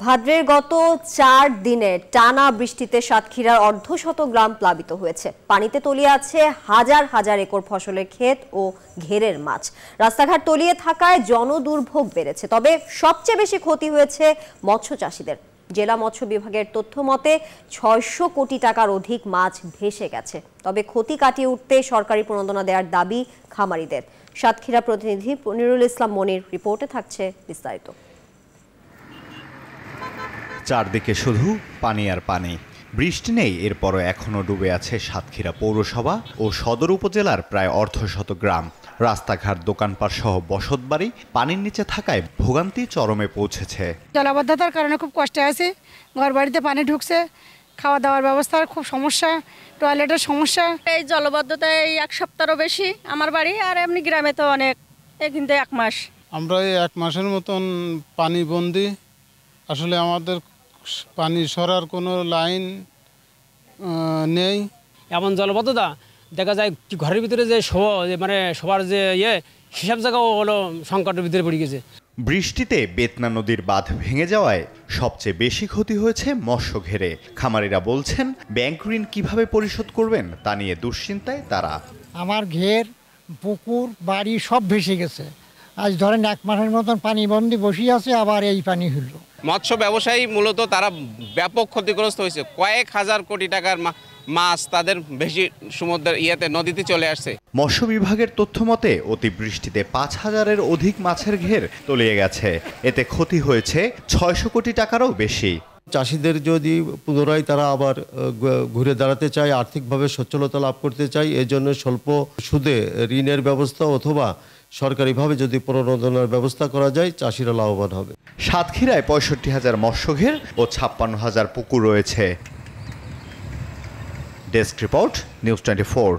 ভাদ্রের গত ৪ দিনে টানা বৃষ্টিতে সাতক্ষীরার অর্ধশত গ্রাম প্লাবিত হয়েছে। পানিতে তলিয়ে আছে হাজার হাজার একর ফসলের ক্ষেত ও ঘেরের মাছ। রাস্তাঘাট তলিয়ে থাকায় জনদুর্ভোগ বেড়েছে। তবে সবচেয়ে বেশি ক্ষতি হয়েছে মৎস্য চাষিদের। জেলা মৎস্য বিভাগের তথ্য মতে ৬০০ কোটি টাকার অধিক মাছ ভেসে গেছে। তবে ক্ষতি কাটিয়ে উঠতে সরকারি প্রণোদনা দেওয়ার দাবি খামারিদের। সাতক্ষীরা প্রতিনিধি মনিরুল ইসলাম মনির রিপোর্টে থাকছে বিস্তারিত। চারদিকে শুধু পানি আর পানি। বৃষ্টি নেই, এরপরও এখনও ডুবে আছে সাতক্ষীরা পৌরসভা ও সদর উপজেলার প্রায় অর্ধশত গ্রাম। রাস্তাঘাট, দোকানপাট সহ বসতবাড়ি পানির নিচে থাকায় ভোগান্তি চরমে পৌঁছেছে। জলাবদ্ধতার কারণে খুব কষ্টে আছি। ঘর বাড়িতে পানি ঢুকছে, খাওয়া দাওয়ার ব্যবস্থার খুব সমস্যা, টয়লেটের সমস্যা। এই জলাবদ্ধতায় এক সপ্তাহেরও বেশি আমার বাড়ি, আর এমনি গ্রামে তো অনেক, কিন্তু 1 মাস। আমরা এই 1 মাসের মতন পানি বন্দি। আসলে আমাদের পানি সরার কোনো লাইন নেই। এমন জলবদ্ধতা দেখা যায় ঘরের ভিতরে যে সবার যে হিসাব জায়গাও হলো সংকটের ভিতরে পড়ে গেছে। বৃষ্টিতে বেতনা নদীর বাঁধ ভেঙে যাওয়ায় সবচেয়ে বেশি ক্ষতি হয়েছে মৎস্য ঘেরে। খামারিরা বলছেন, ব্যাংক ঋণ কিভাবে পরিশোধ করবেন তা নিয়ে দুশ্চিন্তায় তারা। আমার ঘের, পুকুর, বাড়ি সব ভেসে গেছে। আজ ধরেন 1 মাসের মতন পানি বন্দি বসিয়ে আছে, আবার এই পানি হলো। মৎস্য ব্যবসায়ী মূলত তারা ব্যাপক ক্ষতিগ্রস্ত হয়েছে। কয়েক হাজার কোটি টাকার মাছ তাদের বেশি সমুদ্রের নদীতে চলে আসছে। মৎস্য বিভাগের তথ্য মতে অতিবৃষ্টিতে ৫,০০০-এর অধিক মাছের ঘের তলিয়ে গেছে। এতে ক্ষতি হয়েছে ৬০০ কোটি টাকারও বেশি। চাষিদের যদি পুনরায় তারা আবার ঘুরে দাঁড়াতে চায়, আর্থিকভাবে সচ্ছলতা লাভ করতে চায়, এজন্য স্বল্প সুদে ঋণের ব্যবস্থা অথবা সরকারিভাবে যদি প্রণোদনার ব্যবস্থা করা যায়, চাষিরা লাভবান হবে। সাতক্ষীরায় ৬৫,০০০ মৎস্যঘের ও ৫৬,০০০ পুকুর রয়েছে। Desk report, news 24।